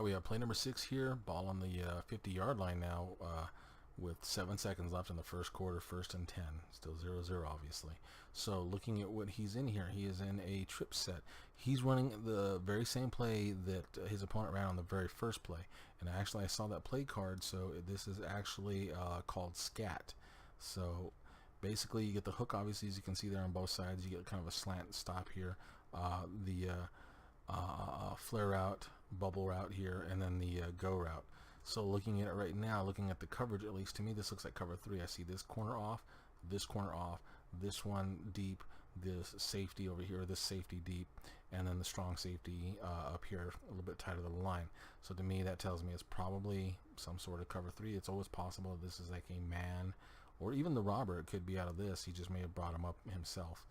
We have play number 6 here. Ball on the 50-yard line now with 7 seconds left in the first quarter, 1st and 10. Still 0-0, obviously. So looking at what he's in here, he is in a trip set. He's running the very same play that his opponent ran on the very first play. And actually, I saw that play card, so this is actually called scat. So basically, you get the hook, obviously, as you can see there on both sides. You get kind of a slant stop here. The flare route, bubble route here, and then the go route. So looking at it right now, looking at the coverage, at least to me, this looks like cover 3. I see this corner off, this one deep, this safety over here, this safety deep, and then the strong safety up here a little bit tighter to the line. So to me, that tells me it's probably some sort of cover 3. It's always possible this is like a man, or even the robber. It could be out of this. He just may have brought him up himself.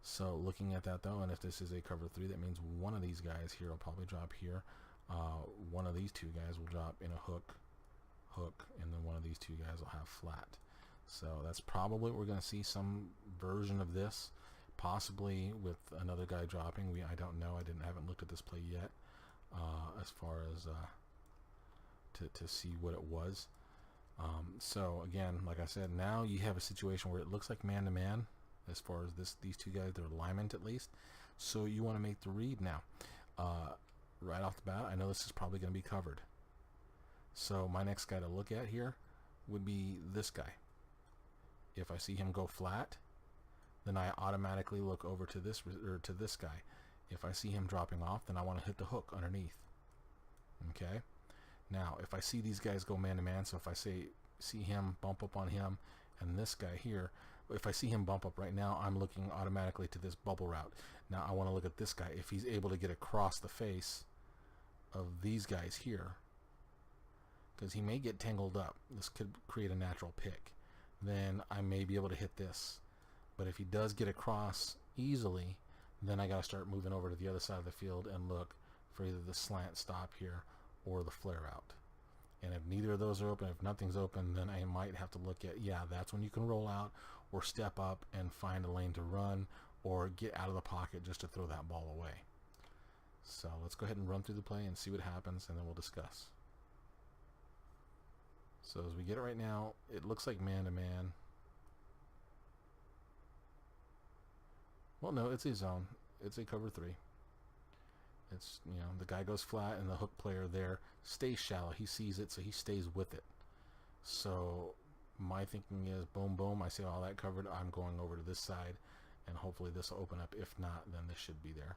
So looking at that though, and if this is a cover 3, that means one of these guys here will probably drop here. One of these two guys will drop in a hook, and then one of these two guys will have flat. So that's probably what we're going to see, some version of this, possibly with another guy dropping. I don't know. I haven't looked at this play yet, as far as to see what it was. So again, like I said, now you have a situation where it looks like man-to-man. As far as these two guys, they're alignment at least. So you want to make the read now. Right off the bat, I know this is probably going to be covered. So my next guy to look at here would be this guy. If I see him go flat, then I automatically look over to this guy. If I see him dropping off, then I want to hit the hook underneath. Okay. Now, if I see these guys go man-to-man, so if I see him bump up on him, and this guy here, if I see him bump up right now, I'm looking automatically to this bubble route. Now I want to look at this guy. If he's able to get across the face of these guys here, because he may get tangled up, this could create a natural pick, then I may be able to hit this. But if he does get across easily, then I got to start moving over to the other side of the field and look for either the slant stop here or the flare out. And if neither of those are open, if nothing's open, then I might have to look at, yeah, that's when you can roll out or step up and find a lane to run or get out of the pocket just to throw that ball away. So let's go ahead and run through the play and see what happens, and then we'll discuss. So as we get it right now, it looks like man-to-man. Well, no, it's a zone. It's a cover 3. It's, you know, the guy goes flat and the hook player there stays shallow. He sees it, so he stays with it. So my thinking is boom, boom. I see all that covered. I'm going over to this side, and hopefully this will open up. If not, then this should be there.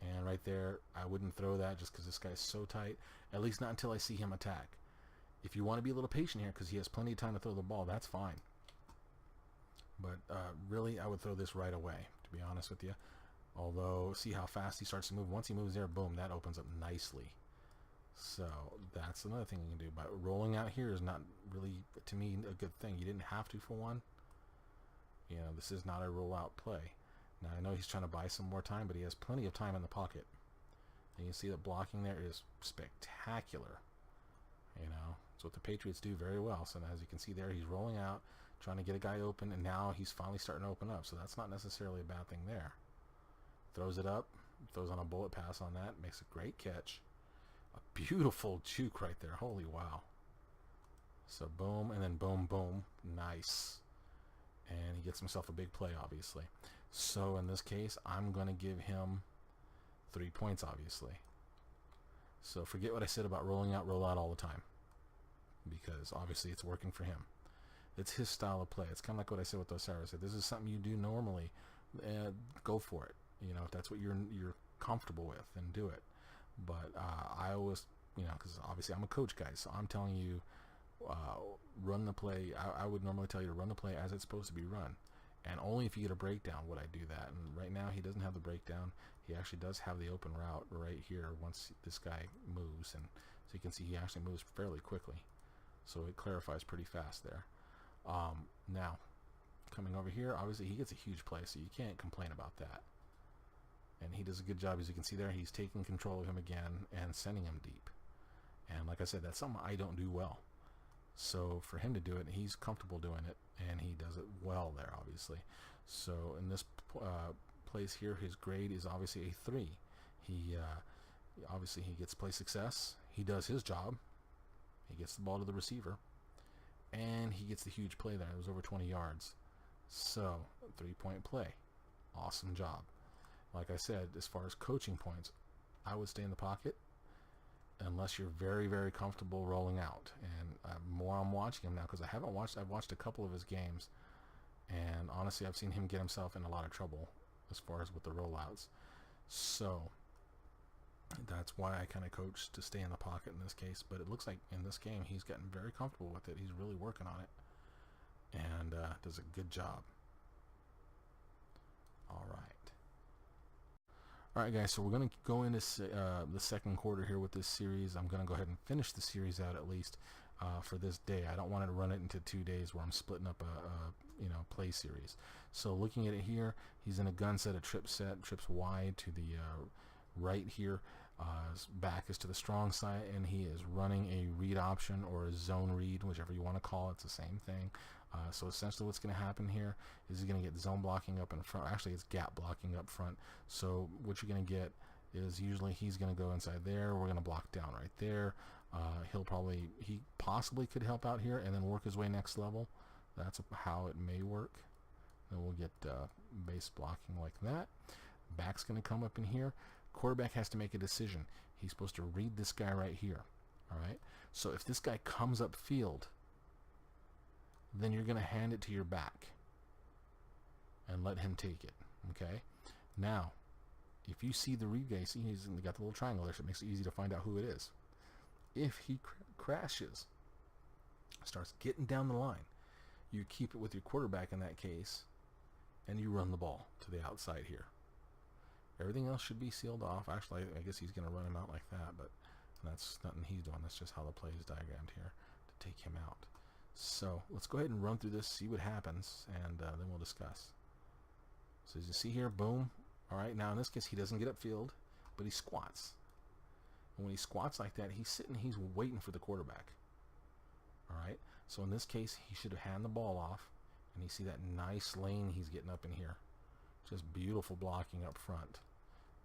And right there, I wouldn't throw that just because this guy's so tight. At least not until I see him attack. If you want to be a little patient here because he has plenty of time to throw the ball, that's fine. But really, I would throw this right away, to be honest with you. Although, see how fast he starts to move. Once he moves there, boom, that opens up nicely. So that's another thing you can do. But rolling out here is not really, to me, a good thing. You didn't have to for one. You know, this is not a rollout play. Now, I know he's trying to buy some more time, but he has plenty of time in the pocket. And you see that blocking there is spectacular. You know, it's what the Patriots do very well. So now, as you can see there, he's rolling out, trying to get a guy open, and now he's finally starting to open up. So that's not necessarily a bad thing there. Throws it up, throws on a bullet pass on that, makes a great catch. A beautiful juke right there. Holy wow. So boom, and then boom, boom. Nice. And he gets himself a big play, obviously. So in this case, I'm going to give him 3 points, obviously. So forget what I said about rolling out, roll out all the time. Because obviously it's working for him. It's his style of play. It's kind of like what I said with Osara. Said this is something you do normally. Go for it. You know, if that's what you're comfortable with, then do it. But I always, you know, because obviously I'm a coach, guys, so I'm telling you, run the play. I would normally tell you to run the play as it's supposed to be run, and only if you get a breakdown would I do that. And right now he doesn't have the breakdown. He actually does have the open route right here once this guy moves, and so you can see he actually moves fairly quickly. So it clarifies pretty fast there. Now, coming over here, obviously he gets a huge play, so you can't complain about that. And he does a good job, as you can see there. He's taking control of him again and sending him deep. And like I said, that's something I don't do well. So for him to do it, he's comfortable doing it, and he does it well there, obviously. So in this place here, his grade is obviously a 3. He obviously he gets play success. He does his job. He gets the ball to the receiver, and he gets the huge play there. It was over 20 yards. So 3-point play. Awesome job. Like I said, as far as coaching points, I would stay in the pocket unless you're very, very comfortable rolling out. And more I'm watching him now because I've watched a couple of his games, and honestly I've seen him get himself in a lot of trouble as far as with the rollouts. So that's why I kind of coach to stay in the pocket in this case. But it looks like in this game he's gotten very comfortable with it. He's really working on it, and does a good job. Alright guys, so we're going to go into the second quarter here with this series. I'm going to go ahead and finish the series out at least for this day. I don't want to run it into 2 days where I'm splitting up a play series. So looking at it here, he's in a gun set, a trip set, trips wide to the right here. His back is to the strong side, and he is running a read option or a zone read, whichever you want to call it. It's the same thing. So essentially what's going to happen here is he's going to get zone blocking up in front. Actually, it's gap blocking up front. So what you're going to get is usually he's going to go inside there. We're going to block down right there. He possibly could help out here and then work his way next level. That's how it may work. Then we'll get base blocking like that. Back's going to come up in here. Quarterback has to make a decision. He's supposed to read this guy right here. All right. So if this guy comes up field, then you're going to hand it to your back and let him take it. Okay. Now, if you see the read guy, see he's got the little triangle there, so it makes it easy to find out who it is. If he crashes, starts getting down the line, you keep it with your quarterback in that case, and you run the ball to the outside here. Everything else should be sealed off. Actually, I guess he's going to run him out like that, but that's nothing he's doing. That's just how the play is diagrammed here to take him out. So let's go ahead and run through this, see what happens, and then we'll discuss. So as you see here, boom. All right, now in this case, he doesn't get upfield, but he squats. And when he squats like that, he's sitting, he's waiting for the quarterback. All right, so in this case, he should hand the ball off, and you see that nice lane he's getting up in here. Just beautiful blocking up front.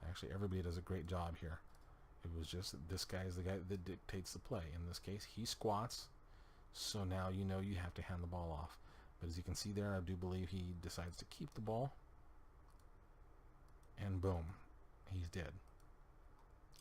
Actually, everybody does a great job here. It was just this guy is the guy that dictates the play. In this case, he squats. So now you know you have to hand the ball off. But as you can see there, I do believe he decides to keep the ball. And boom, he's dead.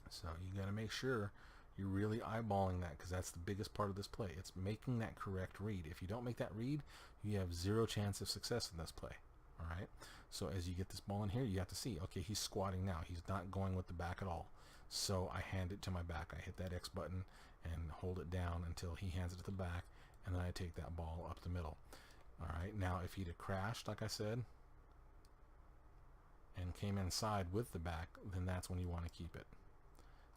So you got to make sure you're really eyeballing that, because that's the biggest part of this play. It's making that correct read. If you don't make that read, you have zero chance of success in this play. All right. So as you get this ball in here, you have to see, okay, he's squatting now. He's not going with the back at all. So I hand it to my back. I hit that X button and hold it down until he hands it to the back, and then I take that ball up the middle. All right. Now, if he'd have crashed, like I said, and came inside with the back, then that's when you want to keep it.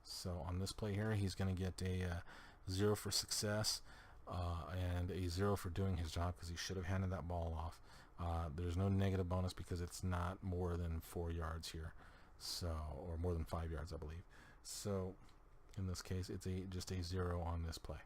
So on this play here, he's going to get a 0 for success and a 0 for doing his job, because he should have handed that ball off. There's no negative bonus because it's not more than 4 yards here, so, or more than 5 yards, I believe. So in this case, it's just a 0 on this play.